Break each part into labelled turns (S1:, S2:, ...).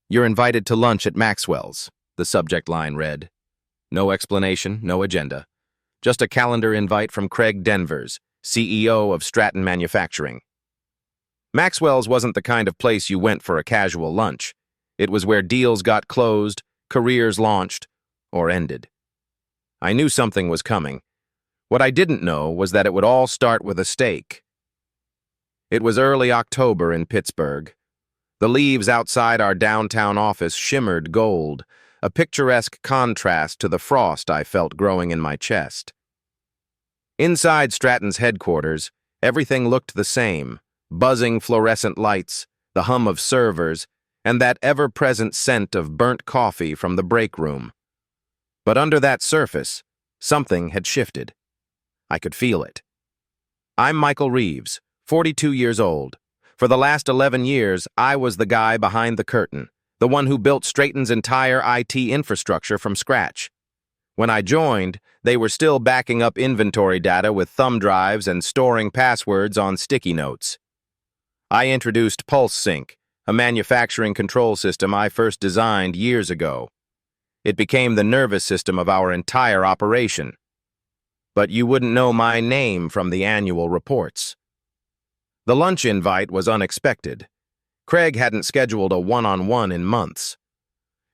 S1: "You're invited to lunch at Maxwell's," the subject line read. No explanation, no agenda. Just a calendar invite from Craig Denvers, CEO of Stratton Manufacturing. Maxwell's wasn't the kind of place you went for a casual lunch. It was where deals got closed, careers launched, or ended. I knew something was coming. What I didn't know was that it would all start with a steak. It was early October in Pittsburgh. The leaves outside our downtown office shimmered gold, a picturesque contrast to the frost I felt growing in my chest. Inside Stratton's headquarters, everything looked the same: buzzing fluorescent lights, the hum of servers, and that ever-present scent of burnt coffee from the break room. But under that surface, something had shifted. I could feel it. I'm Michael Reeves, 42 years old. For the last 11 years, I was the guy behind the curtain, the one who built Stratton's entire IT infrastructure from scratch. When I joined, they were still backing up inventory data with thumb drives and storing passwords on sticky notes. I introduced PulseSync, a manufacturing control system I first designed years ago. It became the nervous system of our entire operation. But you wouldn't know my name from the annual reports. The lunch invite was unexpected. Craig hadn't scheduled a one-on-one in months.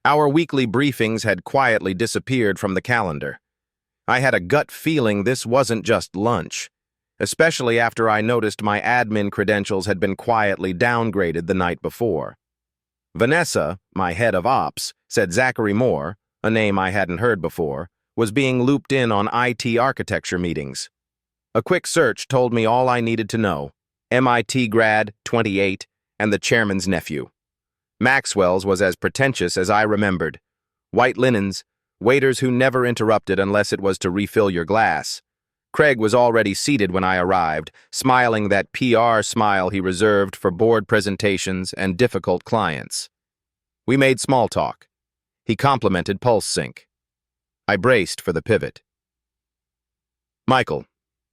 S1: Our weekly briefings had quietly disappeared from the calendar. I had a gut feeling this wasn't just lunch, especially after I noticed my admin credentials had been quietly downgraded the night before. Vanessa, my head of ops, said Zachary Moore, a name I hadn't heard before, was being looped in on IT architecture meetings. A quick search told me all I needed to know: MIT grad, 28, and the chairman's nephew. Maxwell's was as pretentious as I remembered. White linens, waiters who never interrupted unless it was to refill your glass. Craig was already seated when I arrived, smiling that PR smile he reserved for board presentations and difficult clients. We made small talk. He complimented PulseSync. I braced for the pivot. "Michael,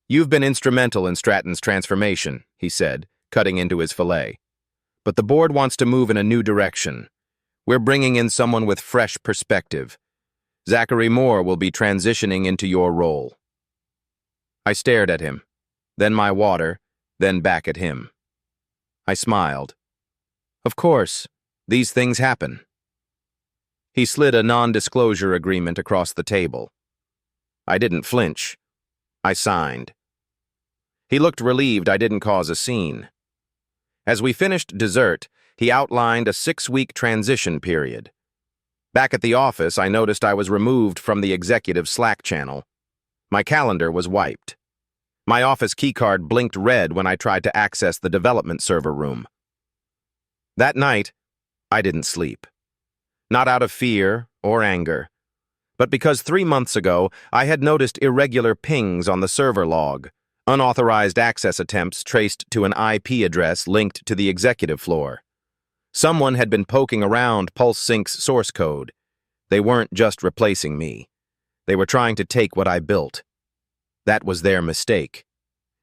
S1: you've been instrumental in Stratton's transformation," he said, cutting into his filet. "But the board wants to move in a new direction. We're bringing in someone with fresh perspective. Zachary Moore will be transitioning into your role." I stared at him, then my water, then back at him. I smiled. "Of course, these things happen." He slid a non-disclosure agreement across the table. I didn't flinch. I signed. He looked relieved I didn't cause a scene. As we finished dessert, he outlined a 6-week transition period. Back at the office, I noticed I was removed from the executive Slack channel. My calendar was wiped. My office keycard blinked red when I tried to access the development server room. That night, I didn't sleep. Not out of fear or anger, but because 3 months ago I had noticed irregular pings on the server log, unauthorized access attempts traced to an IP address linked to the executive floor. Someone had been poking around PulseSync's source code. They weren't just replacing me. They were trying to take what I built. That was their mistake,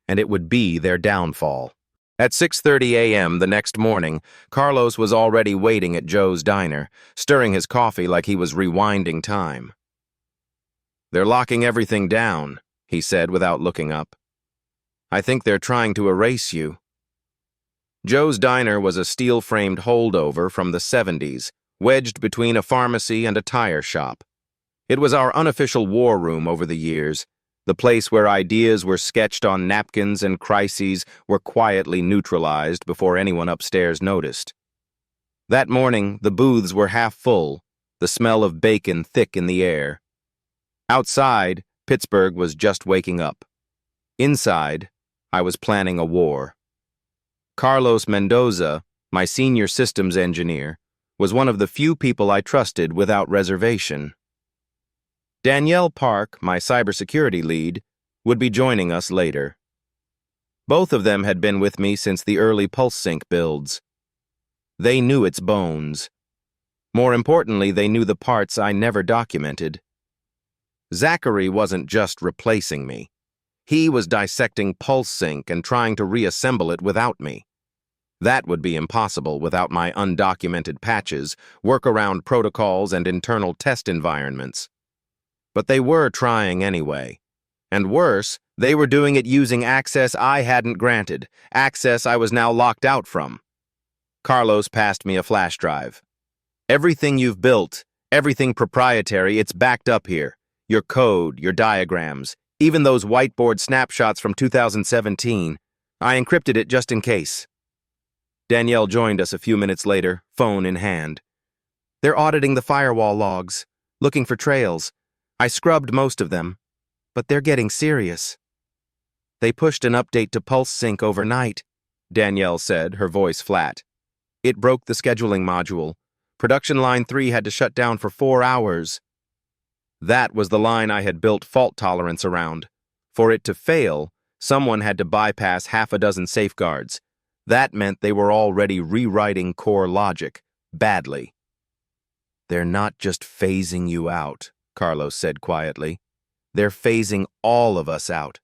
S1: and it would be their downfall. At 6:30 a.m. the next morning, Carlos was already waiting at Joe's diner, stirring his coffee like he was rewinding time. "They're locking everything down," he said without looking up. "I think they're trying to erase you." Joe's diner was a steel-framed holdover from the 70s, wedged between a pharmacy and a tire shop. It was our unofficial war room over the years, the place where ideas were sketched on napkins and crises were quietly neutralized before anyone upstairs noticed. That morning, the booths were half full, the smell of bacon thick in the air. Outside, Pittsburgh was just waking up. Inside, I was planning a war. Carlos Mendoza, my senior systems engineer, was one of the few people I trusted without reservation. Danielle Park, my cybersecurity lead, would be joining us later. Both of them had been with me since the early PulseSync builds. They knew its bones. More importantly, they knew the parts I never documented. Zachary wasn't just replacing me. He was dissecting PulseSync and trying to reassemble it without me. That would be impossible without my undocumented patches, workaround protocols, and internal test environments. But they were trying anyway. And worse, they were doing it using access I hadn't granted, access I was now locked out from. Carlos passed me a flash drive. Everything you've built, everything proprietary, it's backed up here. Your code, your diagrams, even those whiteboard snapshots from 2017. I encrypted it just in case. Danielle joined us a few minutes later, phone in hand. They're auditing the firewall logs, looking for trails. I scrubbed most of them, but they're getting serious. They pushed an update to Pulse Sync overnight, Danielle said, her voice flat. It broke the scheduling module. Production line 3 had to shut down for 4 hours. That was the line I had built fault tolerance around. For it to fail, someone had to bypass half a dozen safeguards. That meant they were already rewriting core logic, badly. They're not just phasing you out, Carlos said quietly. They're phasing all of us out.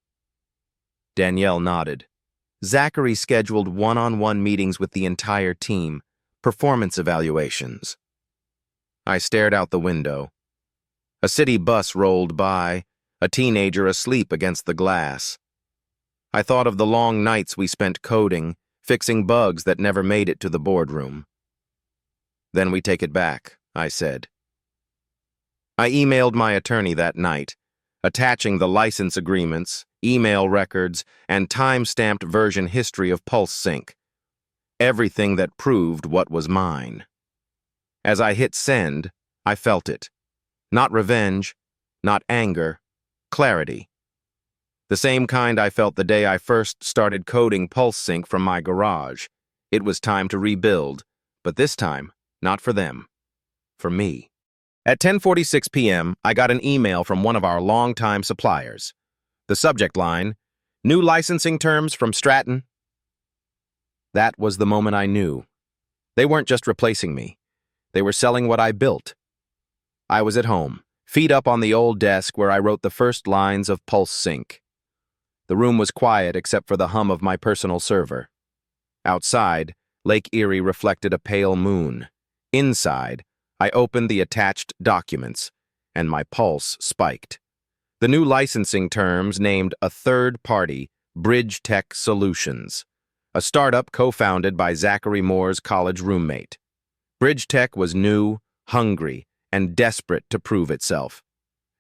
S1: Danielle nodded. Zachary scheduled one-on-one meetings with the entire team, performance evaluations. I stared out the window. A city bus rolled by, a teenager asleep against the glass. I thought of the long nights we spent coding, fixing bugs that never made it to the boardroom. Then we take it back, I said. I emailed my attorney that night, attaching the license agreements, email records, and time-stamped version history of Pulse Sync. Everything that proved what was mine. As I hit send, I felt it. Not revenge, not anger, clarity. The same kind I felt the day I first started coding Pulse Sync from my garage. It was time to rebuild, but this time, not for them. For me. At 10:46 p.m., I got an email from one of our longtime suppliers. The subject line, New licensing terms from Stratton. That was the moment I knew. They weren't just replacing me. They were selling what I built. I was at home, feet up on the old desk where I wrote the first lines of Pulse Sync. The room was quiet except for the hum of my personal server. Outside, Lake Erie reflected a pale moon. Inside, I opened the attached documents, and my pulse spiked. The new licensing terms named a third party, Bridge Tech Solutions, a startup co-founded by Zachary Moore's college roommate. Bridge Tech was new, hungry, and desperate to prove itself.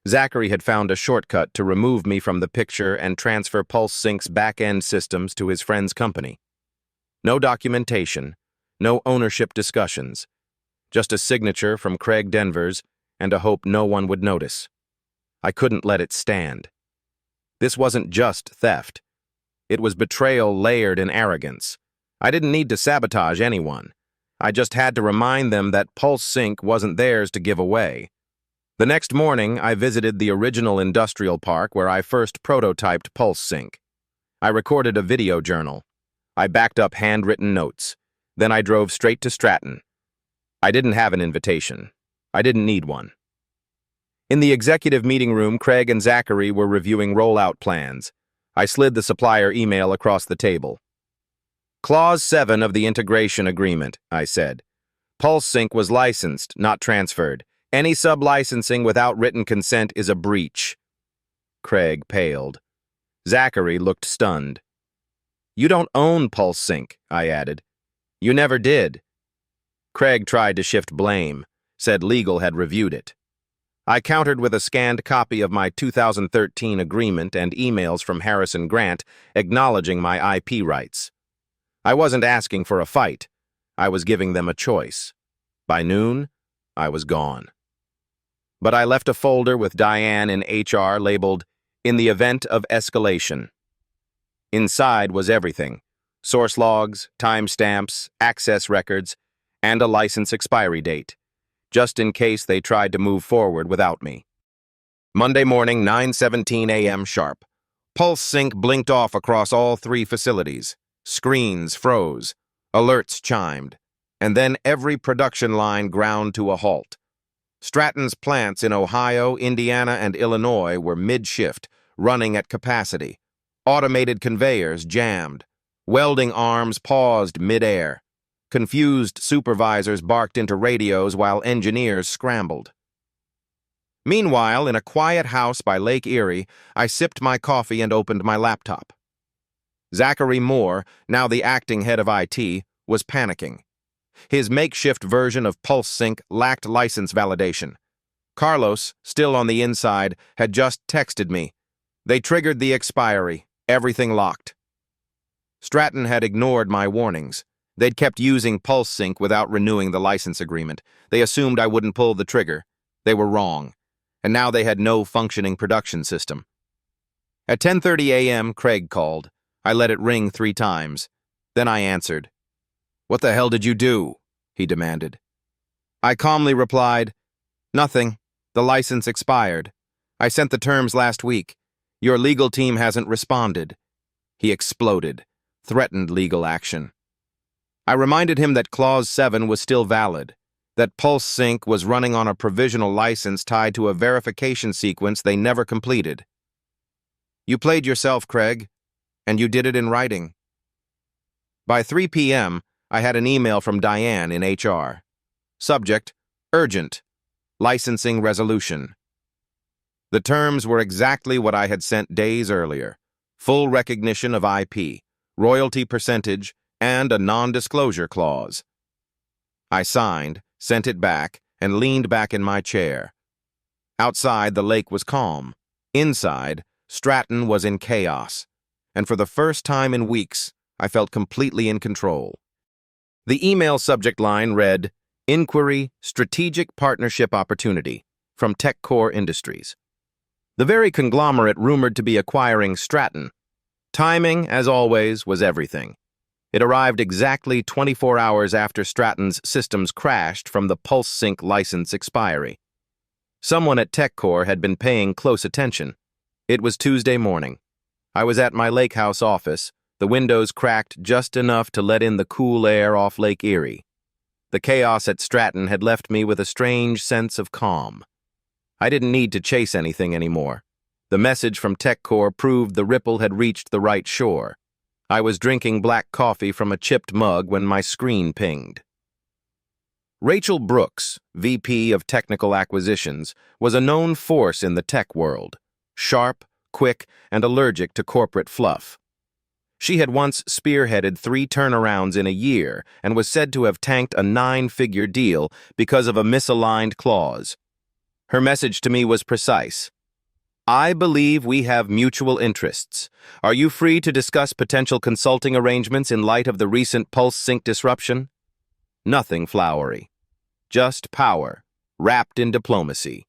S1: Zachary had found a shortcut to remove me from the picture and transfer Pulse Sync's back-end systems to his friend's company. No documentation, no ownership discussions, just a signature from Craig Denvers and a hope no one would notice. I couldn't let it stand. This wasn't just theft. It was betrayal layered in arrogance. I didn't need to sabotage anyone. I just had to remind them that Pulse Sync wasn't theirs to give away. The next morning, I visited the original industrial park where I first prototyped Pulse Sync. I recorded a video journal. I backed up handwritten notes. Then I drove straight to Stratton. I didn't have an invitation. I didn't need one. In the executive meeting room, Craig and Zachary were reviewing rollout plans. I slid the supplier email across the table. Clause 7 of the integration agreement, I said. Pulse Sync was licensed, not transferred. Any sub-licensing without written consent is a breach. Craig paled. Zachary looked stunned. You don't own Pulse Sync, I added. You never did. Craig tried to shift blame, said legal had reviewed it. I countered with a scanned copy of my 2013 agreement and emails from Harrison Grant acknowledging my IP rights. I wasn't asking for a fight. I was giving them a choice. By noon, I was gone. But I left a folder with Diane in HR labeled, In the Event of Escalation. Inside was everything. Source logs, timestamps, access records, and a license expiry date, just in case they tried to move forward without me. Monday morning, 9:17 a.m. sharp. Pulse Sync blinked off across all 3 facilities. Screens froze. Alerts chimed. And then every production line ground to a halt. Stratton's plants in Ohio, Indiana, and Illinois were mid-shift, running at capacity. Automated conveyors jammed. Welding arms paused mid-air. Confused supervisors barked into radios while engineers scrambled. Meanwhile, in a quiet house by Lake Erie, I sipped my coffee and opened my laptop. Zachary Moore, now the acting head of IT, was panicking. His makeshift version of PulseSync lacked license validation. Carlos, still on the inside, had just texted me. They triggered the expiry, everything locked. Stratton had ignored my warnings. They'd kept using PulseSync without renewing the license agreement. They assumed I wouldn't pull the trigger. They were wrong. And now they had no functioning production system. At 10:30 a.m., Craig called. I let it ring 3 times. Then I answered. "What the hell did you do?" he demanded. I calmly replied, "Nothing. The license expired. I sent the terms last week. Your legal team hasn't responded." He exploded, threatened legal action. I reminded him that Clause 7 was still valid, that PulseSync was running on a provisional license tied to a verification sequence they never completed. "You played yourself, Craig, and you did it in writing." By 3 p.m., I had an email from Diane in HR. Subject, urgent, licensing resolution. The terms were exactly what I had sent days earlier. Full recognition of IP, royalty percentage, and a non-disclosure clause. I signed, sent it back, and leaned back in my chair. Outside, the lake was calm. Inside, Stratton was in chaos. And for the first time in weeks, I felt completely in control. The email subject line read, "Inquiry, Strategic Partnership Opportunity," from TechCore Industries. The very conglomerate rumored to be acquiring Stratton. Timing, as always, was everything. It arrived exactly 24 hours after Stratton's systems crashed from the PulseSync license expiry. Someone at TechCore had been paying close attention. It was Tuesday morning. I was at my lake house office, the windows cracked just enough to let in the cool air off Lake Erie. The chaos at Stratton had left me with a strange sense of calm. I didn't need to chase anything anymore. The message from TechCore proved the ripple had reached the right shore. I was drinking black coffee from a chipped mug when my screen pinged. Rachel Brooks, VP of Technical Acquisitions, was a known force in the tech world. Sharp, quick, and allergic to corporate fluff. She had once spearheaded 3 turnarounds in a year and was said to have tanked a 9-figure deal because of a misaligned clause. Her message to me was precise. "I believe we have mutual interests. Are you free to discuss potential consulting arrangements in light of the recent PulseSync disruption?" Nothing flowery. Just power, wrapped in diplomacy.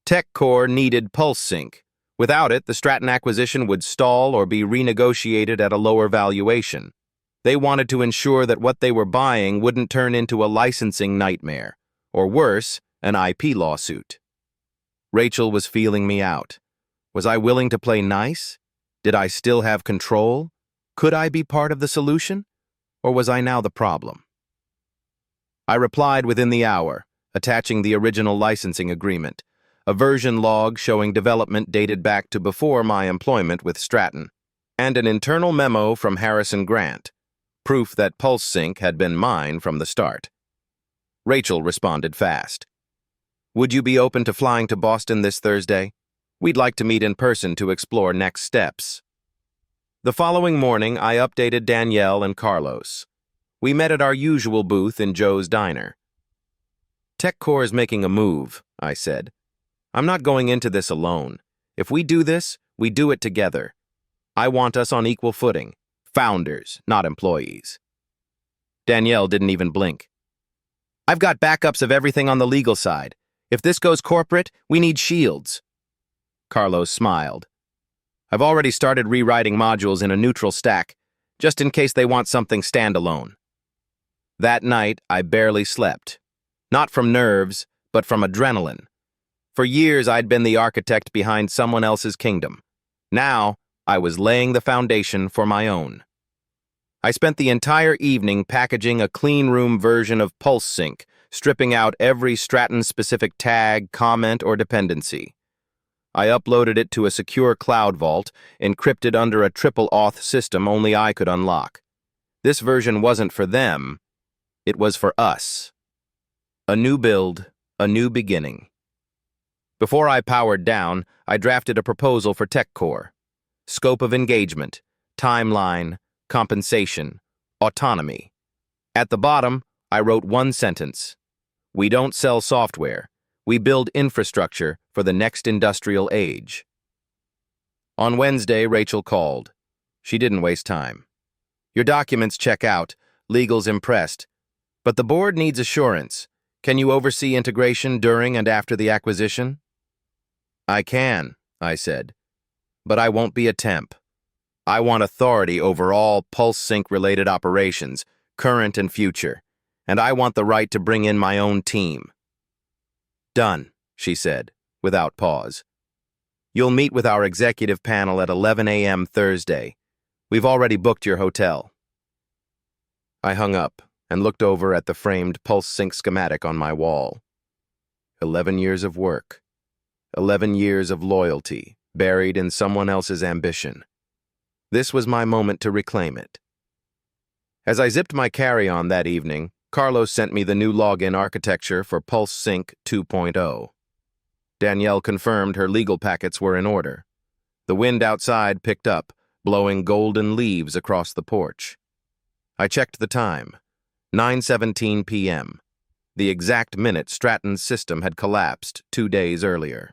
S1: TechCore needed PulseSync. Without it, the Stratton acquisition would stall or be renegotiated at a lower valuation. They wanted to ensure that what they were buying wouldn't turn into a licensing nightmare, or worse, an IP lawsuit. Rachel was feeling me out. Was I willing to play nice? Did I still have control? Could I be part of the solution? Or was I now the problem? I replied within the hour, attaching the original licensing agreement, a version log showing development dated back to before my employment with Stratton, and an internal memo from Harrison Grant, proof that PulseSync had been mine from the start. Rachel responded fast. "Would you be open to flying to Boston this Thursday? We'd like to meet in person to explore next steps." The following morning, I updated Danielle and Carlos. We met at our usual booth in Joe's Diner. "TechCore is making a move," I said. "I'm not going into this alone. If we do this, we do it together. I want us on equal footing. Founders, not employees." Danielle didn't even blink. "I've got backups of everything on the legal side. If this goes corporate, we need shields." Carlos smiled. "I've already started rewriting modules in a neutral stack, just in case they want something standalone." That night, I barely slept. Not from nerves, but from adrenaline. For years, I'd been the architect behind someone else's kingdom. Now, I was laying the foundation for my own. I spent the entire evening packaging a clean room version of PulseSync, stripping out every Stratton-specific tag, comment, or dependency. I uploaded it to a secure cloud vault, encrypted under a triple auth system only I could unlock. This version wasn't for them, it was for us. A new build, a new beginning. Before I powered down, I drafted a proposal for TechCore. Scope of engagement, timeline, compensation, autonomy. At the bottom, I wrote one sentence. We don't sell software. We build infrastructure for the next industrial age. On Wednesday, Rachel called. She didn't waste time. Your documents check out, legal's impressed, but the board needs assurance. Can you oversee integration during and after the acquisition? I can, I said, but I won't be a temp. I want authority over all PulseSync-related operations, current and future, and I want the right to bring in my own team. Done, she said, without pause. You'll meet with our executive panel at 11 a.m. Thursday. We've already booked your hotel. I hung up and looked over at the framed PulseSync schematic on my wall. 11 years of work. 11 years of loyalty, buried in someone else's ambition. This was my moment to reclaim it. As I zipped my carry-on that evening, Carlos sent me the new login architecture for PulseSync 2.0. Danielle confirmed her legal packets were in order. The wind outside picked up, blowing golden leaves across the porch. I checked the time. 9:17 p.m. The exact minute Stratton's system had collapsed 2 days earlier.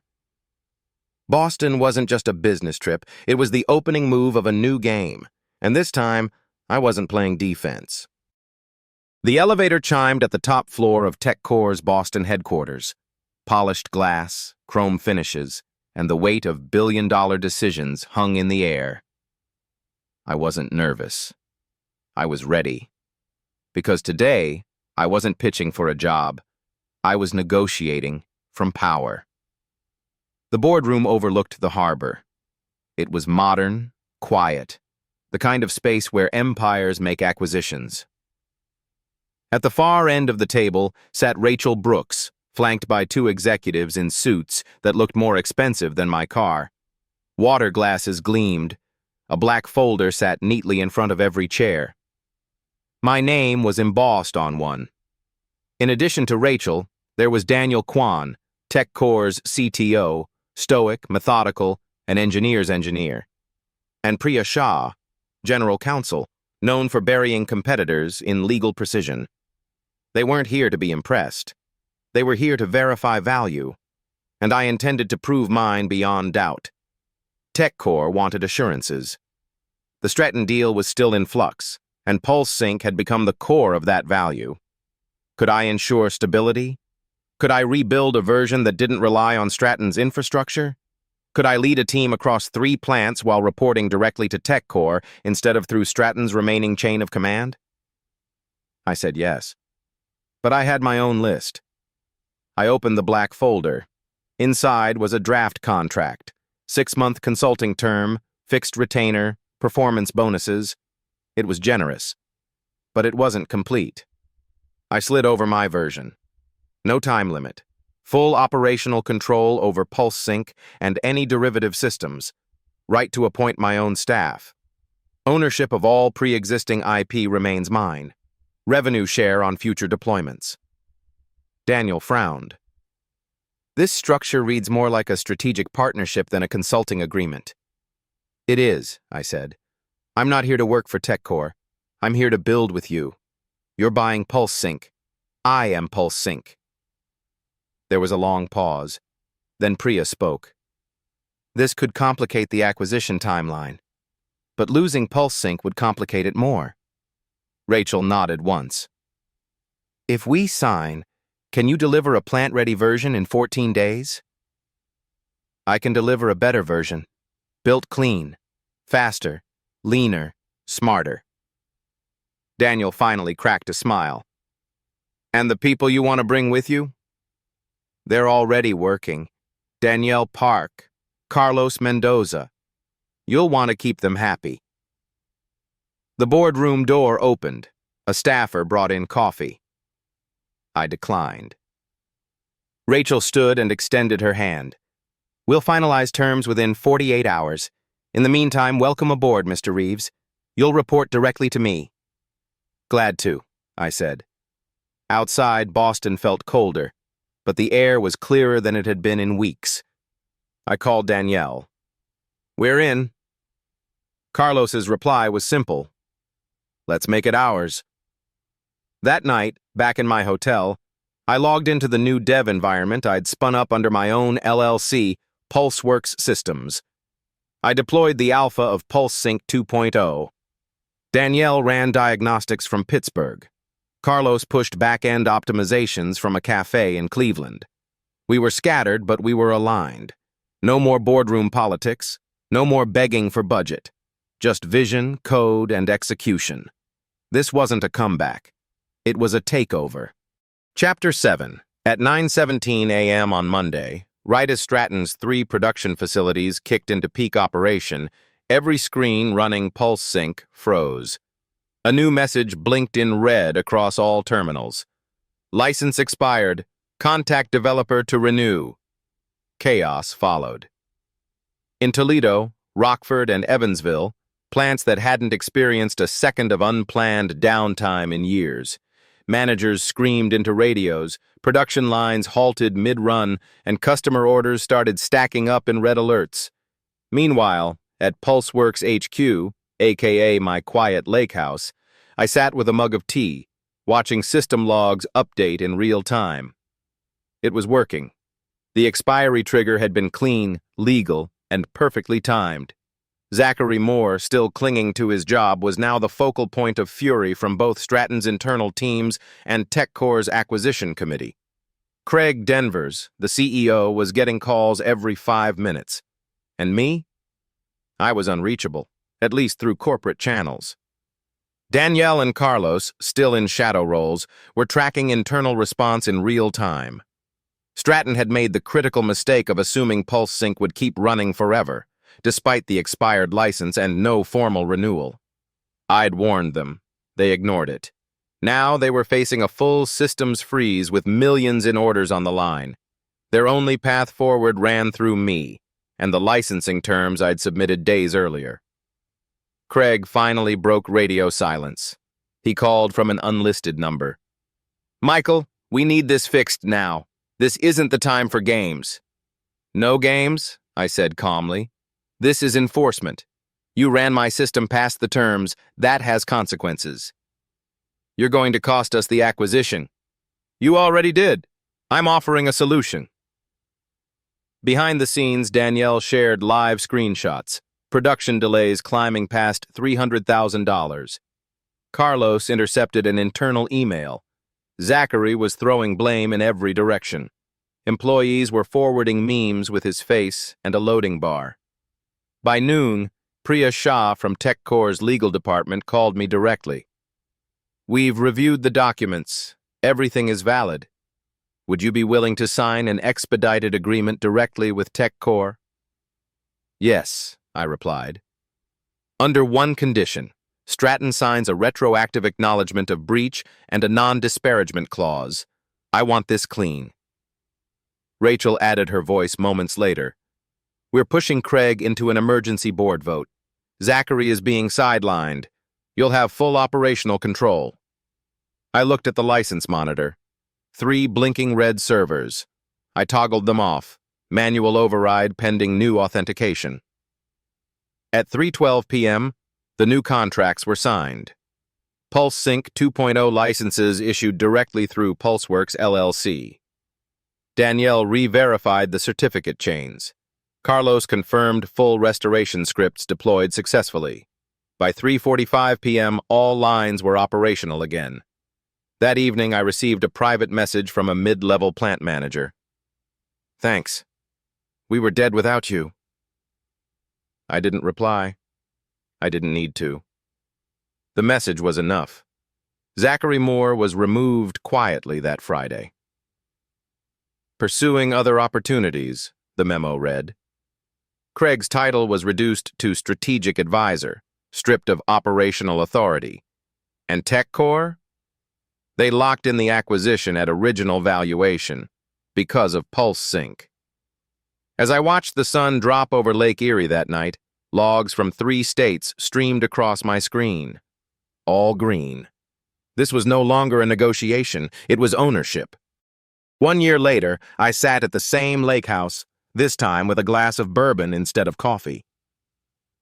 S1: Boston wasn't just a business trip, it was the opening move of a new game, and this time, I wasn't playing defense. The elevator chimed at the top floor of TechCore's Boston headquarters. Polished glass, chrome finishes, and the weight of billion-dollar decisions hung in the air. I wasn't nervous. I was ready. Because today, I wasn't pitching for a job. I was negotiating from power. The boardroom overlooked the harbor. It was modern, quiet, the kind of space where empires make acquisitions. At the far end of the table sat Rachel Brooks, flanked by two executives in suits that looked more expensive than my car. Water glasses gleamed. A black folder sat neatly in front of every chair. My name was embossed on one. In addition to Rachel, there was Daniel Kwan, TechCore's CTO, stoic, methodical, an engineer's engineer, and Priya Shah, general counsel, known for burying competitors in legal precision. They weren't here to be impressed. They were here to verify value, and I intended to prove mine beyond doubt. TechCore wanted assurances. The Stratton deal was still in flux, and PulseSync had become the core of that value. Could I ensure stability? Could I rebuild a version that didn't rely on Stratton's infrastructure? Could I lead a team across 3 plants while reporting directly to TechCore instead of through Stratton's remaining chain of command? I said yes. But I had my own list. I opened the black folder. Inside was a draft contract, 6-month consulting term, fixed retainer, performance bonuses. It was generous, but it wasn't complete. I slid over my version. No time limit. Full operational control over PulseSync and any derivative systems. Right to appoint my own staff. Ownership of all pre-existing IP remains mine. Revenue share on future deployments. Daniel frowned. This structure reads more like a strategic partnership than a consulting agreement. It is, I said. I'm not here to work for TechCore. I'm here to build with you. You're buying PulseSync. I am PulseSync. There was a long pause. Then Priya spoke. This could complicate the acquisition timeline, but losing PulseSync would complicate it more. Rachel nodded once. If we sign, can you deliver a plant-ready version in 14 days? I can deliver a better version, built clean, faster, leaner, smarter. Daniel finally cracked a smile. And the people you want to bring with you? They're already working. Danielle Park, Carlos Mendoza. You'll want to keep them happy. The boardroom door opened. A staffer brought in coffee. I declined. Rachel stood and extended her hand. We'll finalize terms within 48 hours. In the meantime, welcome aboard, Mr. Reeves. You'll report directly to me. Glad to, I said. Outside, Boston felt colder, but the air was clearer than it had been in weeks. I called Danielle. We're in. Carlos's reply was simple. Let's make it ours. That night, back in my hotel, I logged into the new dev environment I'd spun up under my own LLC, PulseWorks Systems. I deployed the alpha of PulseSync 2.0. Danielle ran diagnostics from Pittsburgh. Carlos pushed back-end optimizations from a cafe in Cleveland. We were scattered, but we were aligned. No more boardroom politics, no more begging for budget. Just vision, code, and execution. This wasn't a comeback. It was a takeover. Chapter 7. At 9:17 a.m. on Monday, right as Stratton's 3 production facilities kicked into peak operation, every screen running PulseSync froze. A new message blinked in red across all terminals. License expired. Contact developer to renew. Chaos followed. In Toledo, Rockford, and Evansville, plants that hadn't experienced a second of unplanned downtime in years, managers screamed into radios, production lines halted mid-run, and customer orders started stacking up in red alerts. Meanwhile, at PulseWorks HQ, aka my quiet lake house, I sat with a mug of tea, watching system logs update in real time. It was working. The expiry trigger had been clean, legal, and perfectly timed. Zachary Moore, still clinging to his job, was now the focal point of fury from both Stratton's internal teams and TechCore's acquisition committee. Craig Denvers, the CEO, was getting calls every 5 minutes. And me? I was unreachable, at least through corporate channels. Danielle and Carlos, still in shadow roles, were tracking internal response in real time. Stratton had made the critical mistake of assuming PulseSync would keep running forever, despite the expired license and no formal renewal. I'd warned them. They ignored it. Now they were facing a full systems freeze with millions in orders on the line. Their only path forward ran through me, and the licensing terms I'd submitted days earlier. Craig finally broke radio silence. He called from an unlisted number. Michael, we need this fixed now. This isn't the time for games. No games, I said calmly. This is enforcement. You ran my system past the terms. That has consequences. You're going to cost us the acquisition. You already did. I'm offering a solution. Behind the scenes, Danielle shared live screenshots, production delays climbing past $300,000. Carlos intercepted an internal email. Zachary was throwing blame in every direction. Employees were forwarding memes with his face and a loading bar. By noon, Priya Shah from TechCore's legal department called me directly. We've reviewed the documents. Everything is valid. Would you be willing to sign an expedited agreement directly with TechCore? Yes, I replied. Under one condition. Stratton signs a retroactive acknowledgement of breach and a non-disparagement clause. I want this clean. Rachel added her voice moments later. We're pushing Craig into an emergency board vote. Zachary is being sidelined. You'll have full operational control. I looked at the license monitor. 3 blinking red servers. I toggled them off. Manual override pending new authentication. At 3:12 p.m., the new contracts were signed. PulseSync 2.0 licenses issued directly through PulseWorks LLC. Danielle re-verified the certificate chains. Carlos confirmed full restoration scripts deployed successfully. By 3:45 p.m., all lines were operational again. That evening, I received a private message from a mid-level plant manager. Thanks. We were dead without you. I didn't reply. I didn't need to. The message was enough. Zachary Moore was removed quietly that Friday. Pursuing other opportunities, the memo read. Craig's title was reduced to strategic advisor, stripped of operational authority. And TechCore? They locked in the acquisition at original valuation because of PulseSync. As I watched the sun drop over Lake Erie that night, logs from 3 states streamed across my screen. All green. This was no longer a negotiation, it was ownership. 1 year later, I sat at the same lake house, this time with a glass of bourbon instead of coffee.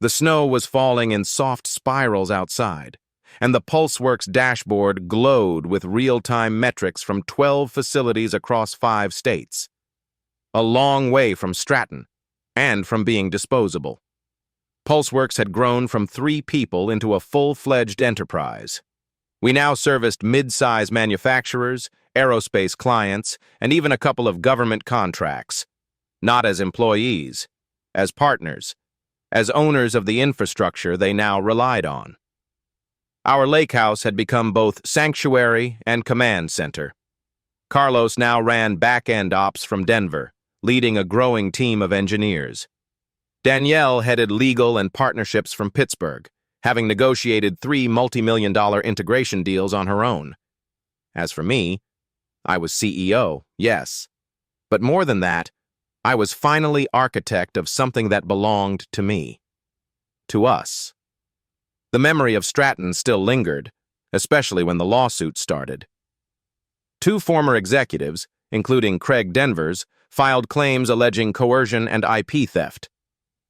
S1: The snow was falling in soft spirals outside, and the PulseWorks dashboard glowed with real-time metrics from 12 facilities across 5 states. A long way from Stratton, and from being disposable. PulseWorks had grown from 3 people into a full-fledged enterprise. We now serviced mid-size manufacturers, aerospace clients, and even a couple of government contracts. Not as employees, as partners, as owners of the infrastructure they now relied on. Our lake house had become both sanctuary and command center. Carlos now ran back-end ops from Denver, leading a growing team of engineers. Danielle headed legal and partnerships from Pittsburgh, having negotiated 3 multi-million-dollar integration deals on her own. As for me, I was CEO, yes. But more than that, I was finally architect of something that belonged to me. To us. The memory of Stratton still lingered, especially when the lawsuit started. 2 former executives, including Craig Denvers, filed claims alleging coercion and IP theft.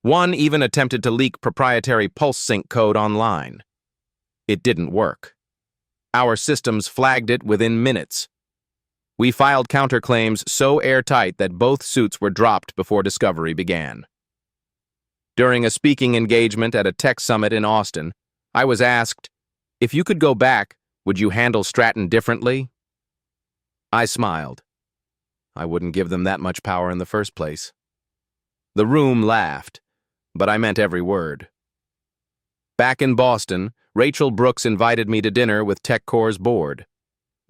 S1: One even attempted to leak proprietary PulseSync code online. It didn't work. Our systems flagged it within minutes. We filed counterclaims so airtight that both suits were dropped before discovery began. During a speaking engagement at a tech summit in Austin, I was asked, "If you could go back, would you handle Stratton differently?" I smiled. I wouldn't give them that much power in the first place. The room laughed, but I meant every word. Back in Boston, Rachel Brooks invited me to dinner with TechCore's board.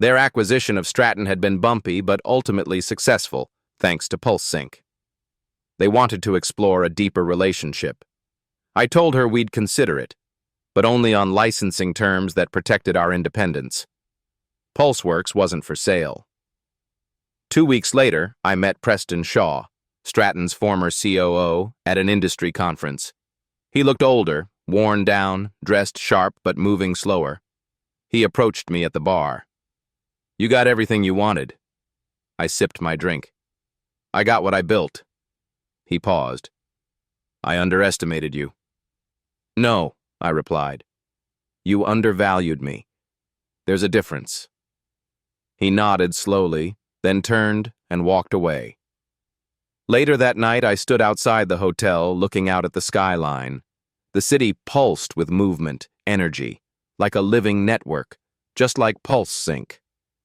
S1: Their acquisition of Stratton had been bumpy but ultimately successful, thanks to PulseSync. They wanted to explore a deeper relationship. I told her we'd consider it, but only on licensing terms that protected our independence. PulseWorks wasn't for sale. 2 weeks later, I met Preston Shaw, Stratton's former COO, at an industry conference. He looked older, worn down, dressed sharp but moving slower. He approached me at the bar. "You got everything you wanted." I sipped my drink. "I got what I built." He paused. "I underestimated you." "No," I replied. "You undervalued me. There's a difference." He nodded slowly, then turned and walked away. Later that night, I stood outside the hotel looking out at the skyline. The city pulsed with movement, energy, like a living network, just like PulseSync.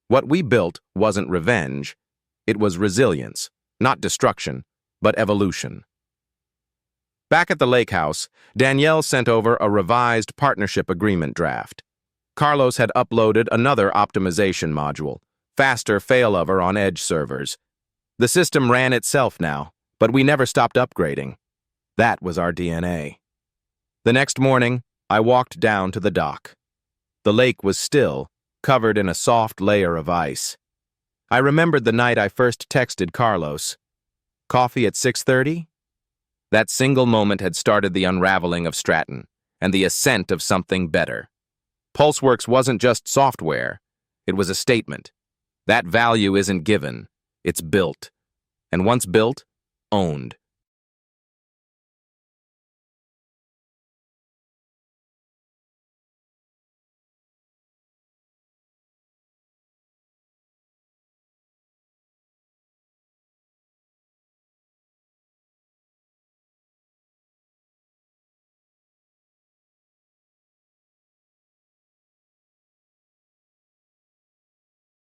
S1: What we built wasn't revenge. It was resilience, not destruction, but evolution. Back at the lake house, Danielle sent over a revised partnership agreement draft. Carlos had uploaded another optimization module, faster failover on edge servers. The system ran itself now, but we never stopped upgrading. That was our DNA. The next morning, I walked down to the dock. The lake was still, covered in a soft layer of ice. I remembered the night I first texted Carlos. "Coffee at 6:30? That single moment had started the unraveling of Stratton, and the ascent of something better. PulseWorks wasn't just software. It was a statement. That value isn't given. It's built. And once built, owned.